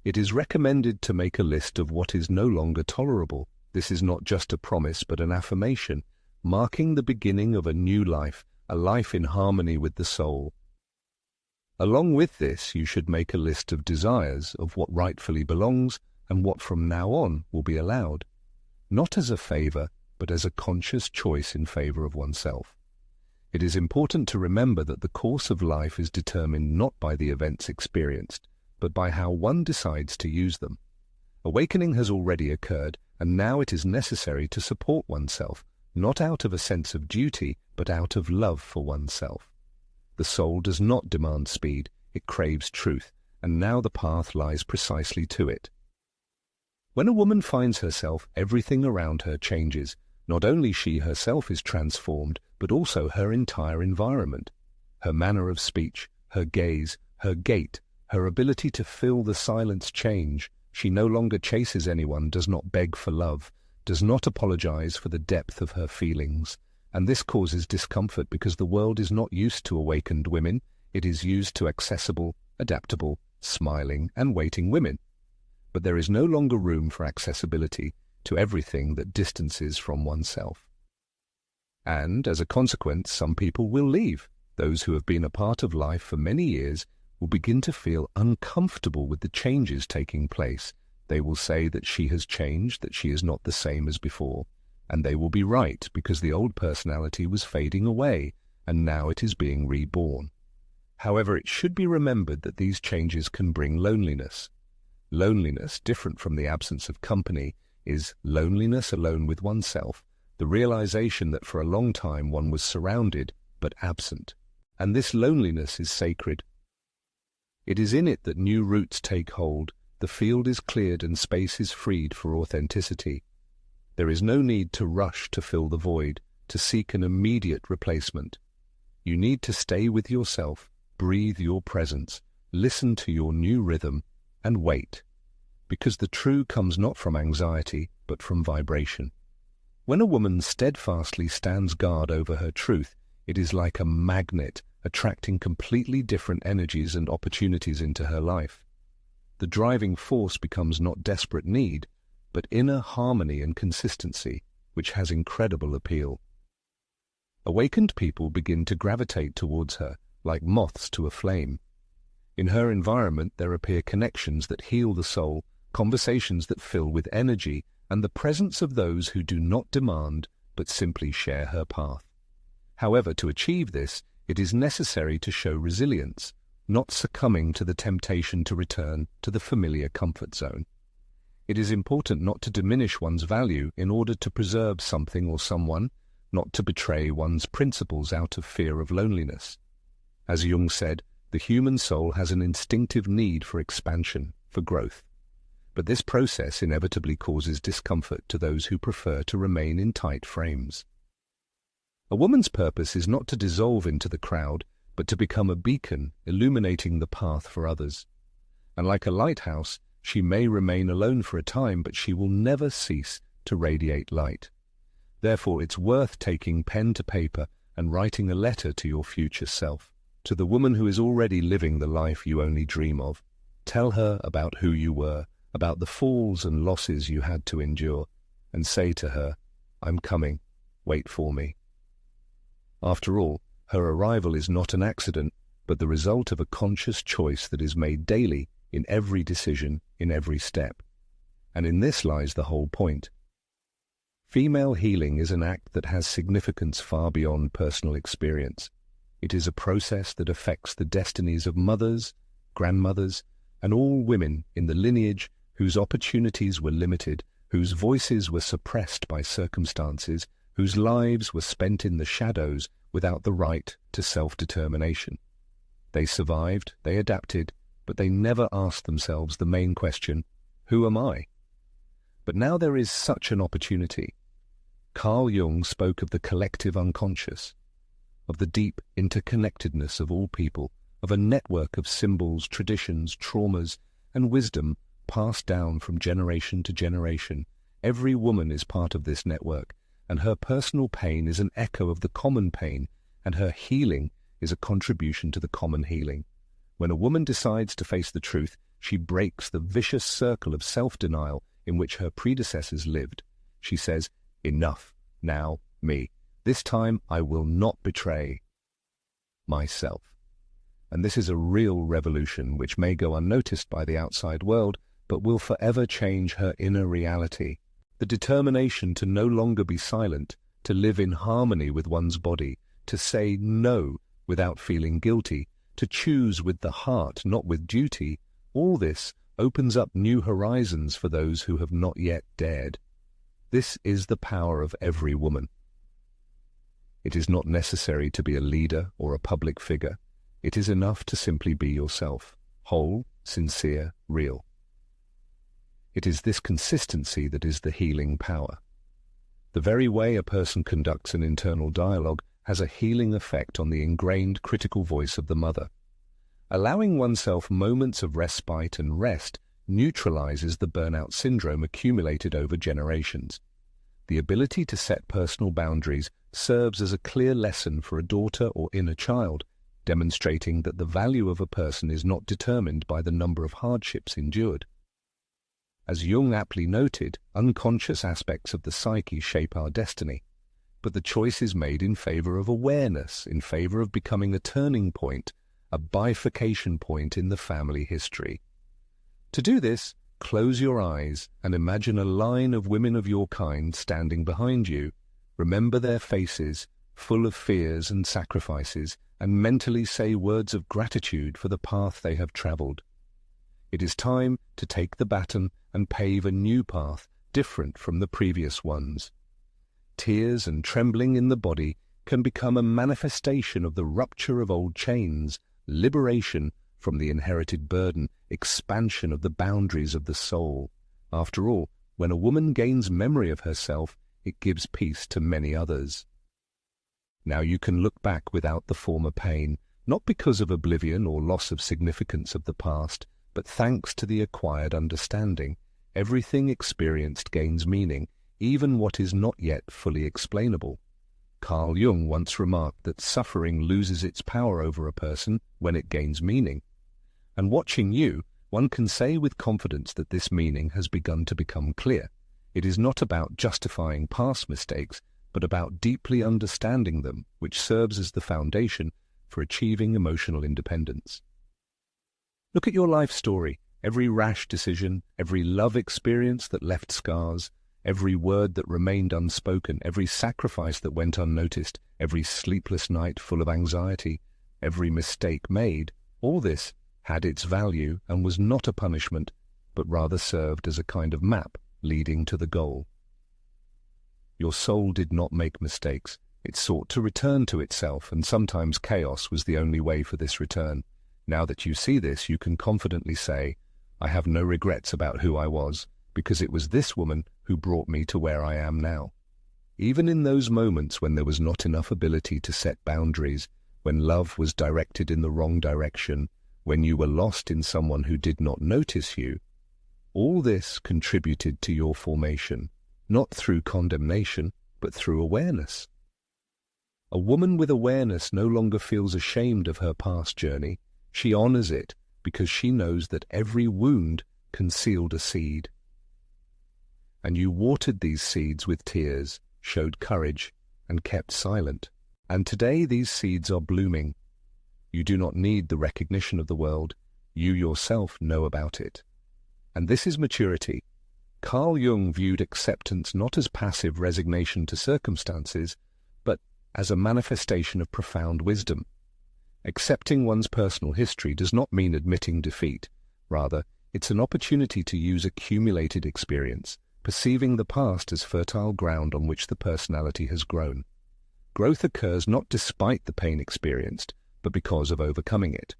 It is recommended to make a list of what is no longer tolerable. This is not just a promise, but an affirmation, marking the beginning of a new life, a life in harmony with the soul. Along with this, you should make a list of desires, of what rightfully belongs and what from now on will be allowed, not as a favor, but as a conscious choice in favor of oneself. It is important to remember that the course of life is determined not by the events experienced, but by how one decides to use them. Awakening has already occurred, and now it is necessary to support oneself, not out of a sense of duty, but out of love for oneself. The soul does not demand speed, it craves truth, and now the path lies precisely to it. When a woman finds herself, everything around her changes. Not only she herself is transformed, but also her entire environment. Her manner of speech, her gaze, her gait, her ability to fill the silence change. She no longer chases anyone, does not beg for love, does not apologize for the depth of her feelings. And this causes discomfort because the world is not used to awakened women. It is used to accessible, adaptable, smiling, and waiting women. But there is no longer room for accessibility to everything that distances from oneself. And, as a consequence, some people will leave. Those who have been a part of life for many years will begin to feel uncomfortable with the changes taking place. They will say that she has changed, that she is not the same as before. And they will be right, because the old personality was fading away, and now it is being reborn. However, it should be remembered that these changes can bring loneliness. Loneliness, different from the absence of company, is loneliness alone with oneself, the realization that for a long time one was surrounded but absent. And this loneliness is sacred. It is in it that new roots take hold, the field is cleared and space is freed for authenticity. There is no need to rush to fill the void, to seek an immediate replacement. You need to stay with yourself, breathe your presence, listen to your new rhythm, and wait. Because the true comes not from anxiety, but from vibration. When a woman steadfastly stands guard over her truth, it is like a magnet attracting completely different energies and opportunities into her life. The driving force becomes not desperate need, but inner harmony and consistency, which has incredible appeal. Awakened people begin to gravitate towards her, like moths to a flame. In her environment there appear connections that heal the soul, conversations that fill with energy, and the presence of those who do not demand, but simply share her path. However, to achieve this, it is necessary to show resilience, not succumbing to the temptation to return to the familiar comfort zone. It is important not to diminish one's value in order to preserve something or someone, not to betray one's principles out of fear of loneliness. As Jung said, the human soul has an instinctive need for expansion, for growth. But this process inevitably causes discomfort to those who prefer to remain in tight frames. A woman's purpose is not to dissolve into the crowd, but to become a beacon, illuminating the path for others. And like a lighthouse, she may remain alone for a time, but she will never cease to radiate light. Therefore, it's worth taking pen to paper and writing a letter to your future self, to the woman who is already living the life you only dream of. Tell her about who you were, about the falls and losses you had to endure, and say to her, "I'm coming, wait for me." After all, her arrival is not an accident, but the result of a conscious choice that is made daily in every decision, in every step. And in this lies the whole point. Female healing is an act that has significance far beyond personal experience. It is a process that affects the destinies of mothers, grandmothers, and all women in the lineage whose opportunities were limited, whose voices were suppressed by circumstances, whose lives were spent in the shadows without the right to self-determination. They survived, they adapted, but they never asked themselves the main question, who am I? But now there is such an opportunity. Carl Jung spoke of the collective unconscious, of the deep interconnectedness of all people, of a network of symbols, traditions, traumas, and wisdom passed down from generation to generation. Every woman is part of this network, and her personal pain is an echo of the common pain, and her healing is a contribution to the common healing. When a woman decides to face the truth, she breaks the vicious circle of self-denial in which her predecessors lived. She says, enough, now me. This time I will not betray myself. And this is a real revolution which may go unnoticed by the outside world, but will forever change her inner reality. The determination to no longer be silent, to live in harmony with one's body, to say no without feeling guilty, to choose with the heart, not with duty, all this opens up new horizons for those who have not yet dared. This is the power of every woman. It is not necessary to be a leader or a public figure. It is enough to simply be yourself, whole, sincere, real. It is this consistency that is the healing power. The very way a person conducts an internal dialogue has a healing effect on the ingrained critical voice of the mother. Allowing oneself moments of respite and rest neutralizes the burnout syndrome accumulated over generations. The ability to set personal boundaries serves as a clear lesson for a daughter or inner child, demonstrating that the value of a person is not determined by the number of hardships endured. As Jung aptly noted, unconscious aspects of the psyche shape our destiny, but the choice is made in favor of awareness, in favor of becoming a turning point, a bifurcation point in the family history. To do this, close your eyes and imagine a line of women of your kind standing behind you. Remember their faces, full of fears and sacrifices, and mentally say words of gratitude for the path they have traveled. It is time to take the baton and pave a new path, different from the previous ones. Tears and trembling in the body can become a manifestation of the rupture of old chains, liberation from the inherited burden, expansion of the boundaries of the soul. After all, when a woman gains memory of herself, it gives peace to many others. Now you can look back without the former pain, not because of oblivion or loss of significance of the past, but thanks to the acquired understanding. Everything experienced gains meaning, even what is not yet fully explainable. Carl Jung once remarked that suffering loses its power over a person when it gains meaning. And watching you, one can say with confidence that this meaning has begun to become clear. It is not about justifying past mistakes, but about deeply understanding them, which serves as the foundation for achieving emotional independence. Look at your life story, every rash decision, every love experience that left scars, every word that remained unspoken, every sacrifice that went unnoticed, every sleepless night full of anxiety, every mistake made. All this had its value and was not a punishment, but rather served as a kind of map leading to the goal. Your soul did not make mistakes. It sought to return to itself, and sometimes chaos was the only way for this return. Now that you see this, you can confidently say, I have no regrets about who I was, because it was this woman who brought me to where I am now. Even in those moments when there was not enough ability to set boundaries, when love was directed in the wrong direction, when you were lost in someone who did not notice you, all this contributed to your formation, not through condemnation, but through awareness. A woman with awareness no longer feels ashamed of her past journey. She honors it because she knows that every wound concealed a seed. And you watered these seeds with tears, showed courage, and kept silent. And today these seeds are blooming. You do not need the recognition of the world. You yourself know about it. And this is maturity. Carl Jung viewed acceptance not as passive resignation to circumstances, but as a manifestation of profound wisdom. Accepting one's personal history does not mean admitting defeat. Rather, it's an opportunity to use accumulated experience, perceiving the past as fertile ground on which the personality has grown. Growth occurs not despite the pain experienced, but because of overcoming it.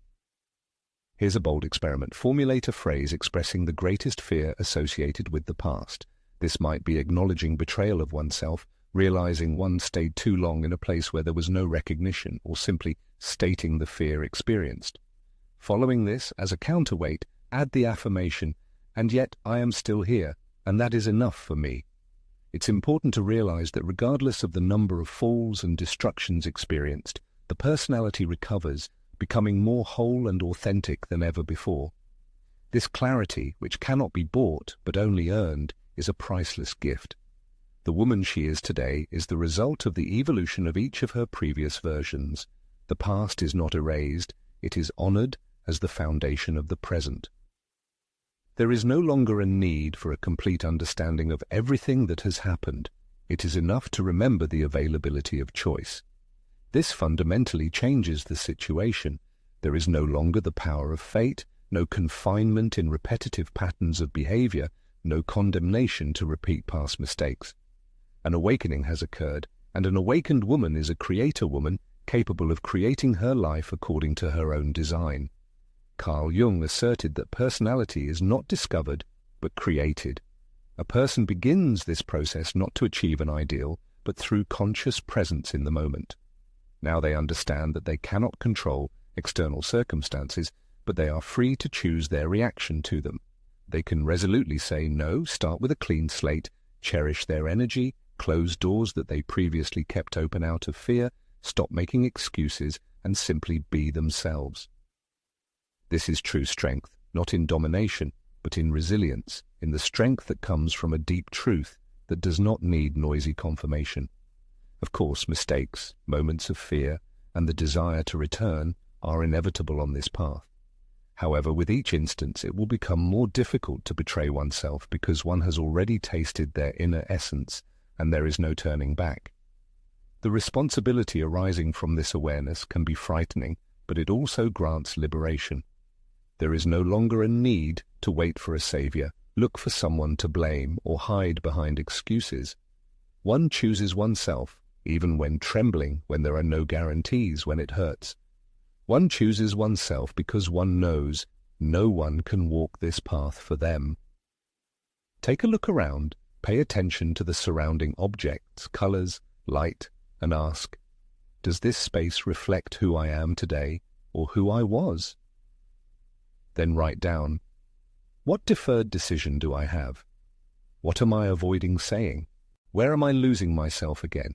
Here's a bold experiment. Formulate a phrase expressing the greatest fear associated with the past. This might be acknowledging betrayal of oneself, realizing one stayed too long in a place where there was no recognition, or simply stating the fear experienced. Following this, as a counterweight, add the affirmation, "And yet I am still here, and that is enough for me." It's important to realize that regardless of the number of falls and destructions experienced, the personality recovers, becoming more whole and authentic than ever before. This clarity, which cannot be bought but only earned, is a priceless gift. The woman she is today is the result of the evolution of each of her previous versions. The past is not erased, it is honored as the foundation of the present. There is no longer a need for a complete understanding of everything that has happened. It is enough to remember the availability of choice. This fundamentally changes the situation. There is no longer the power of fate, no confinement in repetitive patterns of behavior, no condemnation to repeat past mistakes. An awakening has occurred, and an awakened woman is a creator woman capable of creating her life according to her own design. Carl Jung asserted that personality is not discovered, but created. A person begins this process not to achieve an ideal, but through conscious presence in the moment. Now they understand that they cannot control external circumstances, but they are free to choose their reaction to them. They can resolutely say no, start with a clean slate, cherish their energy, close doors that they previously kept open out of fear, stop making excuses, and simply be themselves. This is true strength, not in domination, but in resilience, in the strength that comes from a deep truth that does not need noisy confirmation. Of course, mistakes, moments of fear, and the desire to return are inevitable on this path. However, with each instance, it will become more difficult to betray oneself because one has already tasted their inner essence and there is no turning back. The responsibility arising from this awareness can be frightening, but it also grants liberation. There is no longer a need to wait for a savior, look for someone to blame, or hide behind excuses. One chooses oneself, even when trembling, when there are no guarantees, when it hurts. One chooses oneself because one knows no one can walk this path for them. Take a look around, pay attention to the surrounding objects, colors, light, and ask, does this space reflect who I am today or who I was? Then write down, what deferred decision do I have? What am I avoiding saying? Where am I losing myself again?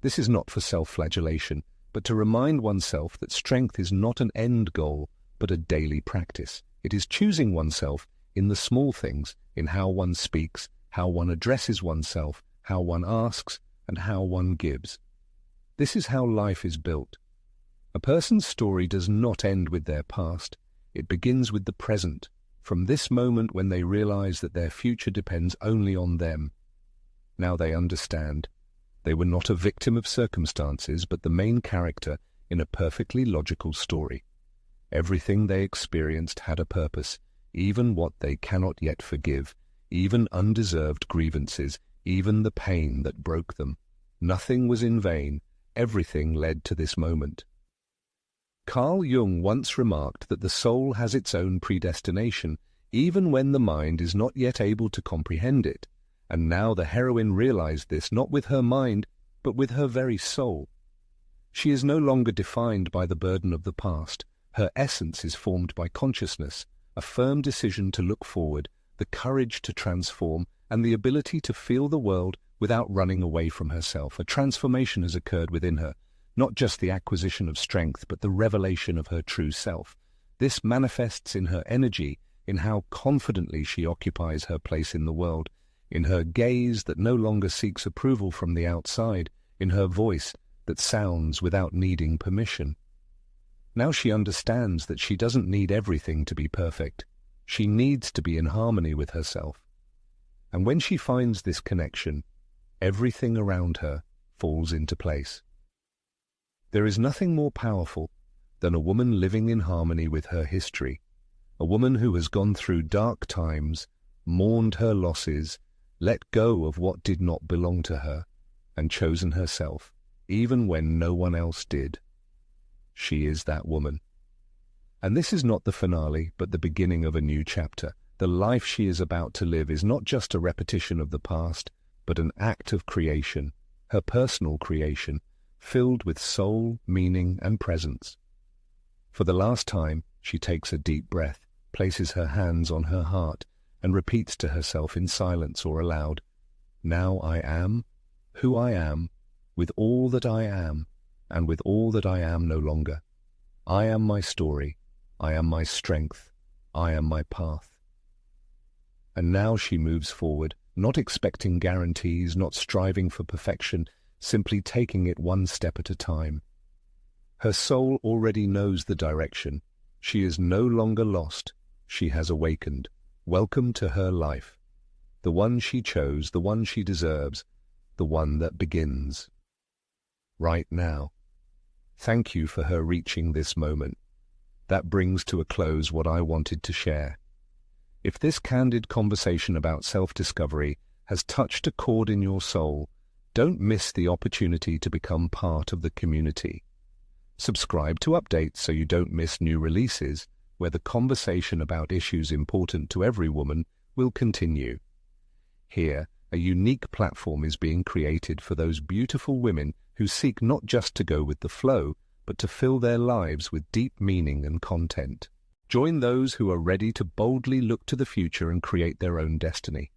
This is not for self-flagellation, but to remind oneself that strength is not an end goal, but a daily practice. It is choosing oneself in the small things, in how one speaks, how one addresses oneself, how one asks, and how one gives. This is how life is built. A person's story does not end with their past. It begins with the present, from this moment when they realize that their future depends only on them. Now they understand. They were not a victim of circumstances, but the main character in a perfectly logical story. Everything they experienced had a purpose, even what they cannot yet forgive, even undeserved grievances, even the pain that broke them. Nothing was in vain. Everything led to this moment. Carl Jung once remarked that the soul has its own predestination, even when the mind is not yet able to comprehend it. And now the heroine realized this not with her mind, but with her very soul. She is no longer defined by the burden of the past. Her essence is formed by consciousness, a firm decision to look forward, the courage to transform, and the ability to feel the world without running away from herself. A transformation has occurred within her, not just the acquisition of strength, but the revelation of her true self. This manifests in her energy, in how confidently she occupies her place in the world, in her gaze that no longer seeks approval from the outside, in her voice that sounds without needing permission. Now she understands that she doesn't need everything to be perfect. She needs to be in harmony with herself. And when she finds this connection, everything around her falls into place. There is nothing more powerful than a woman living in harmony with her history, a woman who has gone through dark times, mourned her losses, let go of what did not belong to her, and chosen herself, even when no one else did. She is that woman. And this is not the finale, but the beginning of a new chapter. The life she is about to live is not just a repetition of the past, but an act of creation, her personal creation, filled with soul, meaning, and presence. For the last time, she takes a deep breath, places her hands on her heart, and repeats to herself in silence or aloud, "Now I am who I am, with all that I am, and with all that I am no longer. I am my story, I am my strength, I am my path." And now she moves forward, not expecting guarantees, not striving for perfection, simply taking it one step at a time. Her soul already knows the direction. She is no longer lost. She has awakened. Welcome to her life. The one she chose, the one she deserves, the one that begins right now. Thank you for her reaching this moment. That brings to a close what I wanted to share. If this candid conversation about self-discovery has touched a chord in your soul, don't miss the opportunity to become part of the community. Subscribe to updates so you don't miss new releases, where the conversation about issues important to every woman will continue. Here, a unique platform is being created for those beautiful women who seek not just to go with the flow, but to fill their lives with deep meaning and content. Join those who are ready to boldly look to the future and create their own destiny.